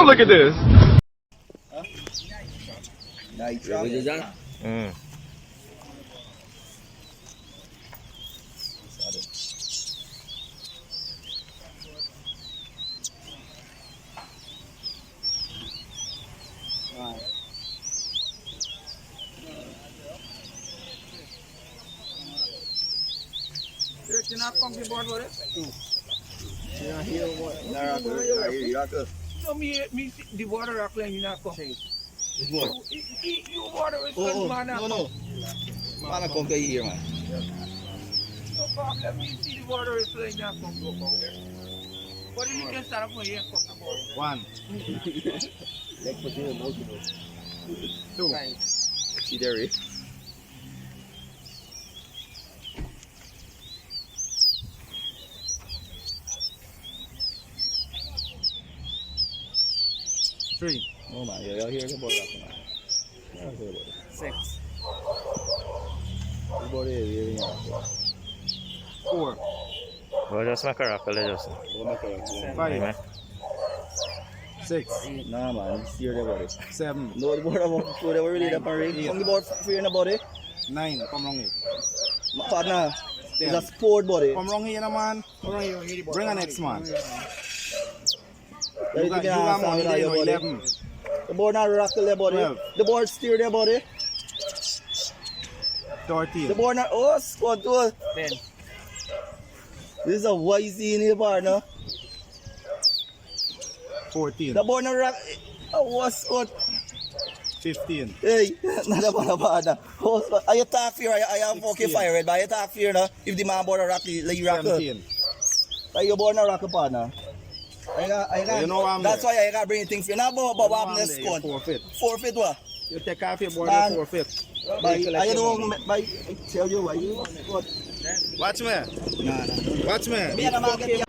Look at this. You're not comfy board with it? So me see the water rock line you not come. You water is man. No. Man, come here, man. No problem. Me see the water is line not come go come. But if you can stand up for here, come to board. 1. Let's put in multiple. 2. See there, eh? Three. No man, you're here about that man. You're here about it. 6. About it, you're here. 4. Go just make a rock, just. 5. 6. Nah man, you're here about it. 7. No, the board about whatever really the parade. Come the board free about it. 9. Come wrong here. Partner, it's a sport body. Come wrong here, man. Come on here, Bring a next man. You got money there, 11. The board not rock the body. 12. The board steer their body. 13. The board not squad 2. 10. This is a YZ in here, partner. 14. The board not rock. Squad. 15. Hey, not a partner. Are you talk fear? I am fucking fired, but I talk fear now. If the man board rock, like you rock. 17. Are you board not rock, partner? You know I'm that's there. why I got bring things for you. Now, Bob, I'm this there, squad. Forfeit. Forfeit what? You take off your board, Man. you forfeit. I know, I tell you why you what? Watch me. Nah. Watch me. Me and the man get